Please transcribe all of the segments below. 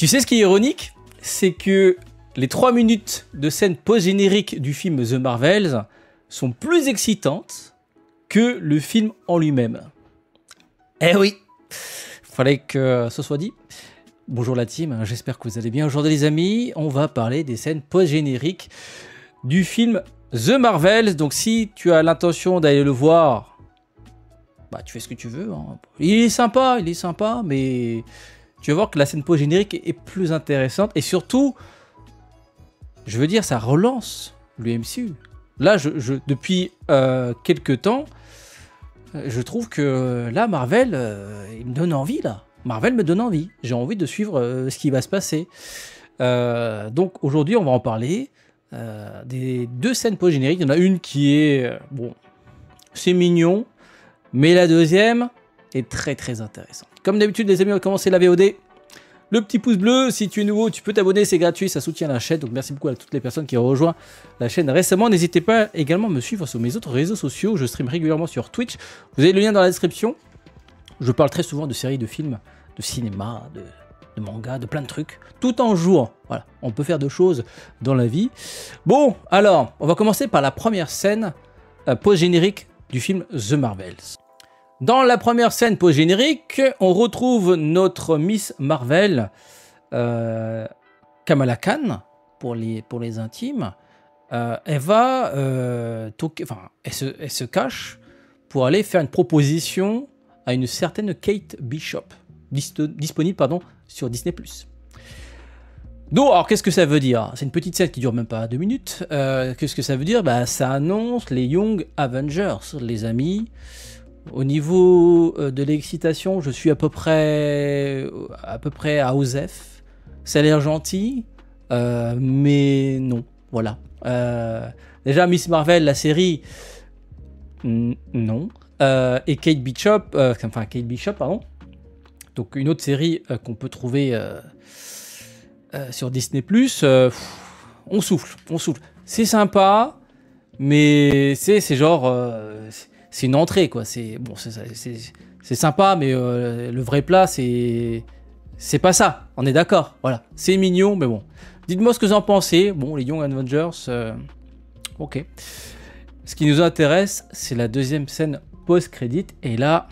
Tu sais ce qui est ironique? C'est que les 3 minutes de scène post-générique du film The Marvels sont plus excitantes que le film en lui-même. Eh oui, fallait que ce soit dit. Bonjour la team, j'espère que vous allez bien. Aujourd'hui les amis, on va parler des scènes post-génériques du film The Marvels. Donc si tu as l'intention d'aller le voir, bah tu fais ce que tu veux. Hein. Il est sympa, mais tu vas voir que la scène post-générique est plus intéressante. Et surtout, je veux dire, ça relance le MCU. Là, depuis quelques temps, je trouve que là, Marvel, il me donne envie, là. Marvel me donne envie. J'ai envie de suivre ce qui va se passer. Donc, aujourd'hui, on va en parler des 2 scènes post-génériques. Il y en a une qui est... bon, c'est mignon. Mais la deuxième est très, très intéressante. Comme d'habitude, les amis, on va commencer la VOD. Le petit pouce bleu, si tu es nouveau, tu peux t'abonner, c'est gratuit, ça soutient la chaîne. Donc merci beaucoup à toutes les personnes qui ont rejoint la chaîne récemment. N'hésitez pas également à me suivre sur mes autres réseaux sociaux. Je stream régulièrement sur Twitch. Vous avez le lien dans la description. Je parle très souvent de séries, de films, de cinéma, de manga, de plein de trucs. Tout en jouant. Voilà, on peut faire 2 choses dans la vie. Bon, alors, on va commencer par la première scène post-générique du film The Marvels. Dans la première scène post-générique, on retrouve notre Miss Marvel, Kamala Khan, pour les intimes. Elle va elle se cache pour aller faire une proposition à une certaine Kate Bishop, disponible sur Disney+. Donc, alors qu'est-ce que ça veut dire? C'est une petite scène qui dure même pas 2 minutes. Qu'est-ce que ça veut dire? Bah, ça annonce les Young Avengers, les amis. Au niveau de l'excitation, je suis à peu près à Osef. Ça a l'air gentil, mais non, voilà. Déjà, Miss Marvel, la série, non. Et Kate Bishop, pardon. Donc une autre série qu'on peut trouver sur Disney+. On souffle. C'est sympa, mais c'est genre... c'est une entrée, quoi. C'est sympa, mais le vrai plat, c'est pas ça. On est d'accord. Voilà. C'est mignon, mais bon. Dites-moi ce que vous en pensez. Bon, les Young Avengers, ok. Ce qui nous intéresse, c'est la deuxième scène post-crédit. Et là,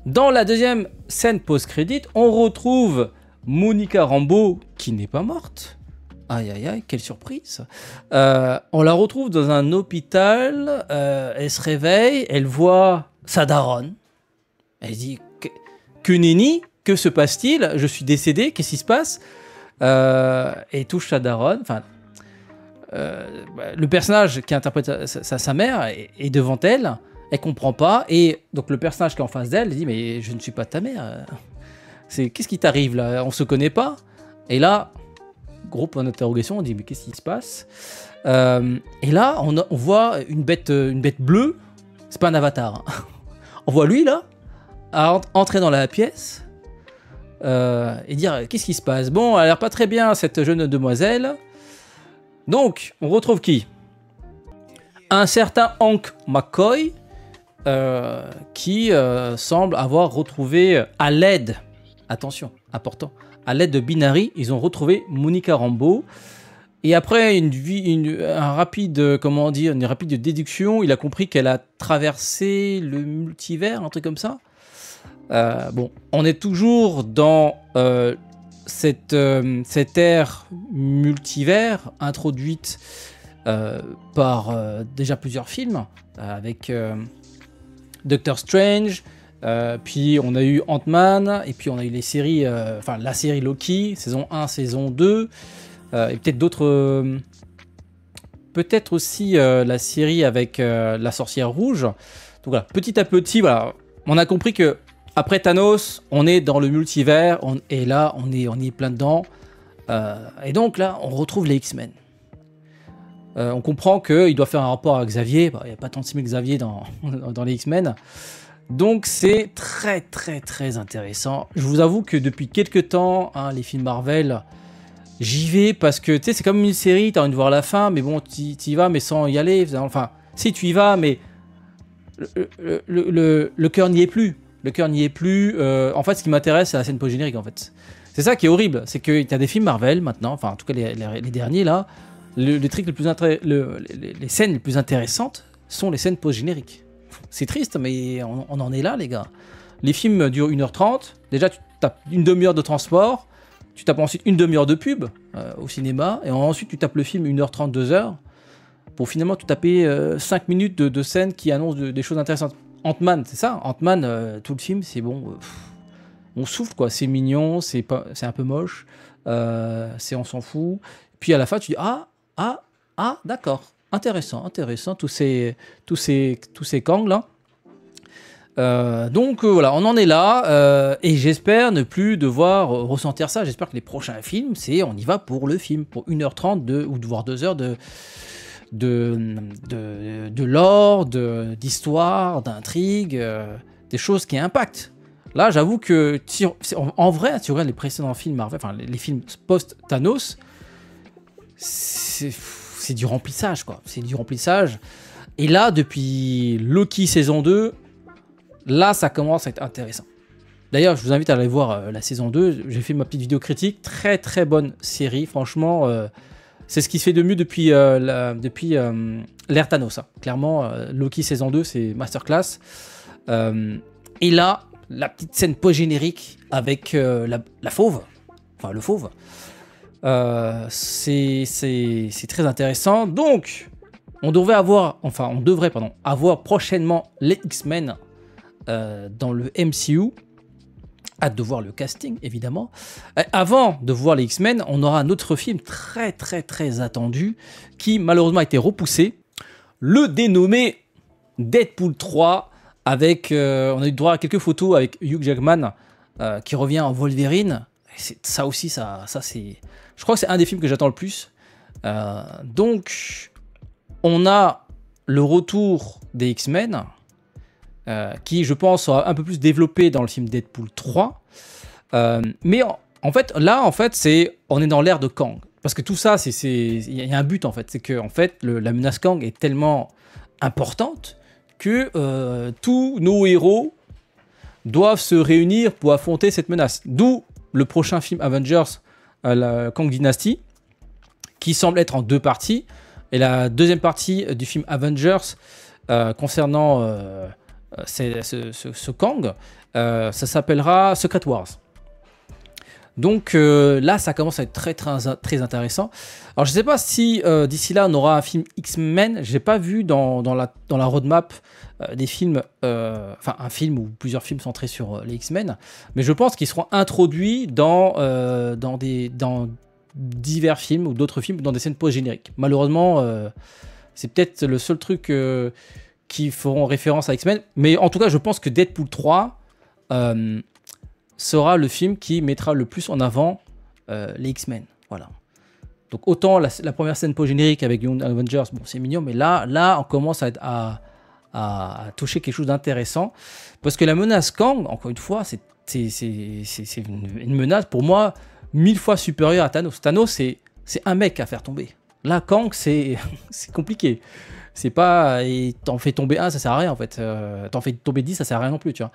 dans la deuxième scène post-crédit, on retrouve Monica Rambeau, qui n'est pas morte. Aïe aïe aïe, quelle surprise. On la retrouve dans un hôpital, elle se réveille, elle voit sa daronne. Elle dit que nenni, que se passe-t-il? Je suis décédé, qu'est-ce qui se passe? Et touche sa daronne. Enfin, le personnage qui interprète sa mère est devant elle, elle comprend pas, et donc le personnage qui est en face d'elle dit mais je ne suis pas ta mère. Qu'est-ce qui t'arrive là? On se connaît pas? Et là, gros point d'interrogation, on dit mais qu'est-ce qui se passe? Et là on voit une bête bleue, c'est pas un avatar, hein. On voit lui là entrer dans la pièce et dire qu'est-ce qui se passe? Bon, elle a l'air pas très bien cette jeune demoiselle. Donc on retrouve qui? Un certain Hank McCoy qui semble avoir retrouvé à l'aide, attention, important, à l'aide de Binary, ils ont retrouvé Monica Rambeau. Et après une rapide déduction, il a compris qu'elle a traversé le multivers, un truc comme ça. Bon, on est toujours dans cette ère multivers introduite par déjà plusieurs films, avec Doctor Strange. Puis on a eu Ant-Man, et puis on a eu les séries, la série Loki, saison 1, saison 2, et peut-être d'autres, peut-être aussi la série avec la sorcière rouge. Donc voilà, petit à petit, voilà, on a compris que après Thanos, on est dans le multivers, et là on est plein dedans, et donc là on retrouve les X-Men. On comprend qu'il doit faire un rapport avec Xavier, il n'y a pas 36 000 Xavier dans les X-Men. Donc c'est très très très intéressant. Je vous avoue que depuis quelques temps, hein, les films Marvel, j'y vais parce que tu sais, c'est comme une série, t'as envie de voir la fin, mais bon, tu y vas mais sans y aller. Enfin, si tu y vas, mais le cœur n'y est plus. Le cœur n'y est plus. En fait, ce qui m'intéresse, c'est la scène post-générique, en fait. C'est ça qui est horrible. C'est qu'il y a des films Marvel, maintenant, enfin, en tout cas, les derniers, là, les scènes les plus intéressantes sont les scènes post-génériques. C'est triste, mais on en est là, les gars. Les films durent 1h30. Déjà, tu tapes une demi-heure de transport. Tu tapes ensuite une demi-heure de pub au cinéma. Et ensuite, tu tapes le film 1h30, 2h. Pour finalement te taper 5 minutes de scènes qui annoncent des choses intéressantes. Ant-Man, c'est ça. Ant-Man, tout le film, c'est bon. On souffle, quoi. C'est mignon, c'est un peu moche. On s'en fout. Puis à la fin, tu dis d'accord. Intéressant. Tous ces Kang là. Donc voilà, on en est là. Et j'espère ne plus devoir ressentir ça. J'espère que les prochains films, on y va pour le film. Pour 1h30 ou voire 2h de lore, d'histoire, d'intrigue, des choses qui impactent. Là, j'avoue que en vrai, tu regardes les précédents films Marvel, enfin les films post-Thanos, c'est du remplissage, quoi. C'est du remplissage. Et là, depuis Loki saison 2, là, ça commence à être intéressant. D'ailleurs, je vous invite à aller voir la saison 2. J'ai fait ma petite vidéo critique. Très, très bonne série. Franchement, c'est ce qui se fait de mieux depuis l'ère Thanos. Hein. Clairement, Loki saison 2, c'est masterclass. Et là, la petite scène post-générique avec la fauve. Enfin, le fauve. C'est très intéressant. Donc, on devrait avoir prochainement les X-Men dans le MCU. Hâte de voir le casting, évidemment. Avant de voir les X-Men, on aura un autre film très très très attendu qui malheureusement a été repoussé. Le dénommé Deadpool 3 avec, on a eu droit à quelques photos avec Hugh Jackman qui revient en Wolverine. Ça aussi, ça c'est... Je crois que c'est un des films que j'attends le plus. Donc, on a le retour des X-Men, qui, je pense, sera un peu plus développé dans le film Deadpool 3. Mais en fait, on est dans l'ère de Kang. Parce que tout ça, il y a un but, en fait. C'est que, en fait, la menace Kang est tellement importante que tous nos héros doivent se réunir pour affronter cette menace. D'où le prochain film Avengers, la Kang Dynasty, qui semble être en 2 parties. Et la deuxième partie du film Avengers, concernant ce Kang, ça s'appellera Secret Wars. Donc là, ça commence à être très, très, très intéressant. Alors, je ne sais pas si d'ici là, on aura un film X-Men. Je n'ai pas vu dans la roadmap des films, enfin un film ou plusieurs films centrés sur les X-Men. Mais je pense qu'ils seront introduits dans divers films ou d'autres films dans des scènes post-génériques. Malheureusement, c'est peut-être le seul truc qui feront référence à X-Men. Mais en tout cas, je pense que Deadpool 3 sera le film qui mettra le plus en avant les X-Men. Voilà. Donc autant la première scène post-générique avec Young Avengers, bon, c'est mignon, mais là on commence à toucher quelque chose d'intéressant. Parce que la menace Kang, encore une fois, c'est une menace pour moi 1000 fois supérieure à Thanos. Thanos, c'est un mec à faire tomber. Là, Kang, c'est compliqué. C'est pas... T'en fais tomber un, ça sert à rien, en fait. T'en fais tomber 10, ça sert à rien non plus, tu vois.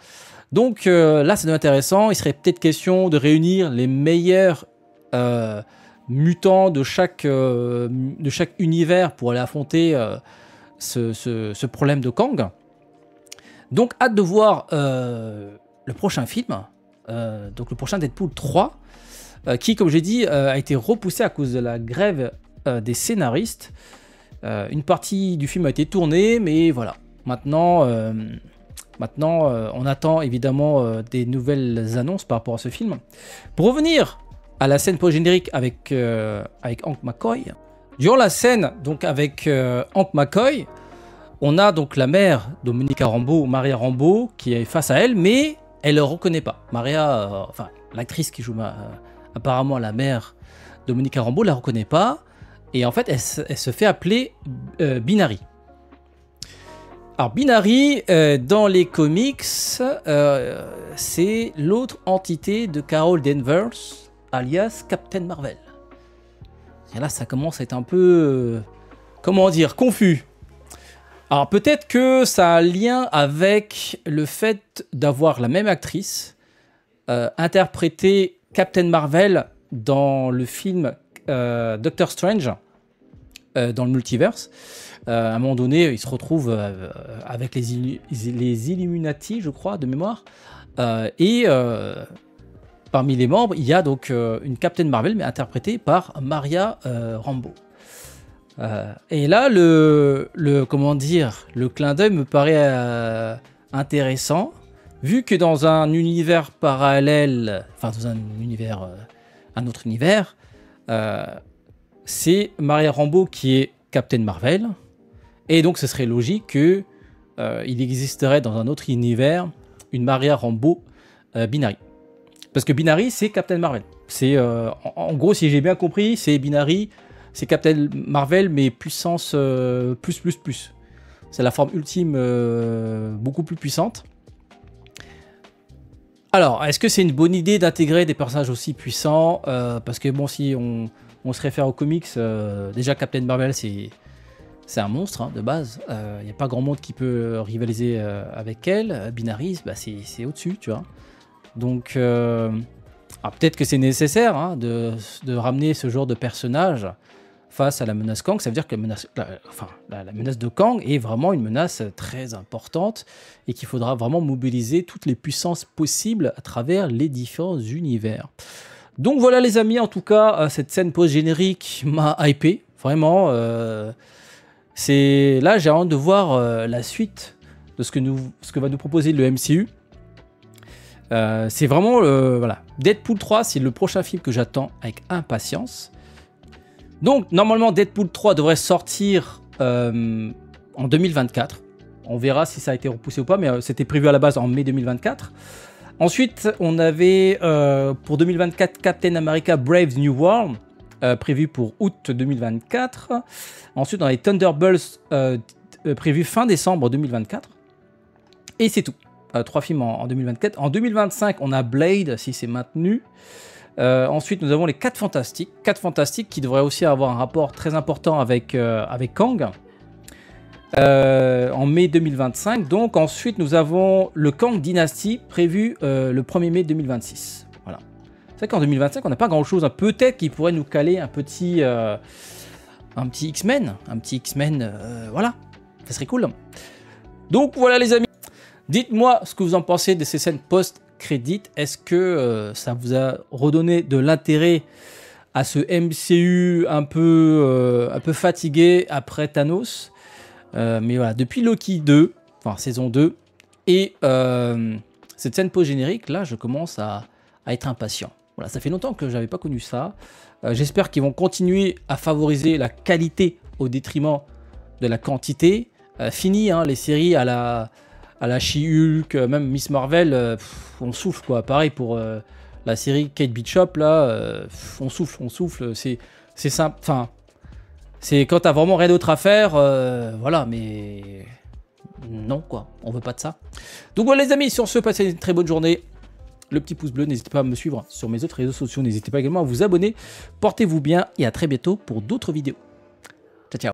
Donc là, c'est intéressant. Il serait peut-être question de réunir les meilleurs mutants de chaque univers pour aller affronter ce problème de Kang. Donc, hâte de voir le prochain film. Donc, le prochain Deadpool 3. Qui, comme j'ai dit, a été repoussé à cause de la grève des scénaristes. Une partie du film a été tournée, mais voilà. Maintenant, on attend évidemment des nouvelles annonces par rapport à ce film. Pour revenir à la scène post-générique avec Hank McCoy. Durant la scène donc avec Hank McCoy, on a donc la mère de Monica Rambeau, Maria Rambeau, qui est face à elle, mais elle ne le reconnaît pas. Maria, enfin l'actrice qui joue apparemment la mère de Monica Rambeau, la reconnaît pas. Et en fait, elle se fait appeler Binary. Alors, Binary, dans les comics, c'est l'autre entité de Carol Danvers, alias Captain Marvel. Et là, ça commence à être un peu, comment dire, confus. Alors peut-être que ça a un lien avec le fait d'avoir la même actrice interpréter Captain Marvel dans le film Doctor Strange, dans le multiverse. À un moment donné, il se retrouve avec les Illuminati, je crois, de mémoire. Parmi les membres, il y a donc une Captain Marvel, mais interprétée par Maria Rambeau. Et là, comment dire, le clin d'œil me paraît intéressant, vu que dans un univers parallèle, enfin dans un autre univers, c'est Maria Rambeau qui est Captain Marvel, et donc ce serait logique que il existerait dans un autre univers une Maria Rambeau Binary. Parce que Binary, c'est Captain Marvel. C'est en gros, si j'ai bien compris, c'est Binary. C'est Captain Marvel, mais puissance plus. C'est la forme ultime beaucoup plus puissante. Alors, est-ce que c'est une bonne idée d'intégrer des personnages aussi puissants parce que bon, si on se réfère aux comics, déjà Captain Marvel, c'est un monstre hein, de base. Il n'y a pas grand monde qui peut rivaliser avec elle. Binary, bah, c'est au-dessus, tu vois. Donc, peut-être que c'est nécessaire hein, de ramener ce genre de personnage face à la menace Kang. Ça veut dire que la menace de Kang est vraiment une menace très importante et qu'il faudra vraiment mobiliser toutes les puissances possibles à travers les différents univers. Donc voilà les amis, en tout cas, cette scène post-générique m'a hypé, vraiment. Là, j'ai hâte de voir la suite de ce que va nous proposer le MCU. C'est vraiment, voilà, Deadpool 3, c'est le prochain film que j'attends avec impatience. Donc, normalement, Deadpool 3 devrait sortir en 2024. On verra si ça a été repoussé ou pas, mais c'était prévu à la base en mai 2024. Ensuite, on avait pour 2024 Captain America Brave New World, prévu pour août 2024. Ensuite, on a les Thunderbolts prévus fin décembre 2024. Et c'est tout. 3 films en 2024. En 2025, on a Blade, si c'est maintenu. Ensuite, nous avons les 4 Fantastiques. 4 Fantastiques qui devraient aussi avoir un rapport très important avec Kang. En mai 2025. Donc, ensuite, nous avons le Kang Dynasty prévu le 1er mai 2026. Voilà. C'est vrai qu'en 2025, on n'a pas grand-chose. Hein. Peut-être qu'il pourrait nous caler un petit X-Men. Un petit X-Men, voilà. Ça serait cool. Donc, voilà les amis. Dites-moi ce que vous en pensez de ces scènes post-crédit. Est-ce que ça vous a redonné de l'intérêt à ce MCU un peu fatigué après Thanos? Mais voilà, depuis Loki 2, enfin saison 2, et cette scène post-générique, là, je commence à être impatient. Voilà, ça fait longtemps que je n'avais pas connu ça. J'espère qu'ils vont continuer à favoriser la qualité au détriment de la quantité. Fini hein, les séries à la She-Hulk, même Miss Marvel, on souffle quoi. Pareil pour la série Kate Bishop, là, on souffle. C'est simple. Enfin, c'est quand t'as vraiment rien d'autre à faire, voilà, mais non quoi, on veut pas de ça. Donc voilà les amis, sur ce, passez une très bonne journée. Le petit pouce bleu, n'hésitez pas à me suivre sur mes autres réseaux sociaux, n'hésitez pas également à vous abonner. Portez-vous bien et à très bientôt pour d'autres vidéos.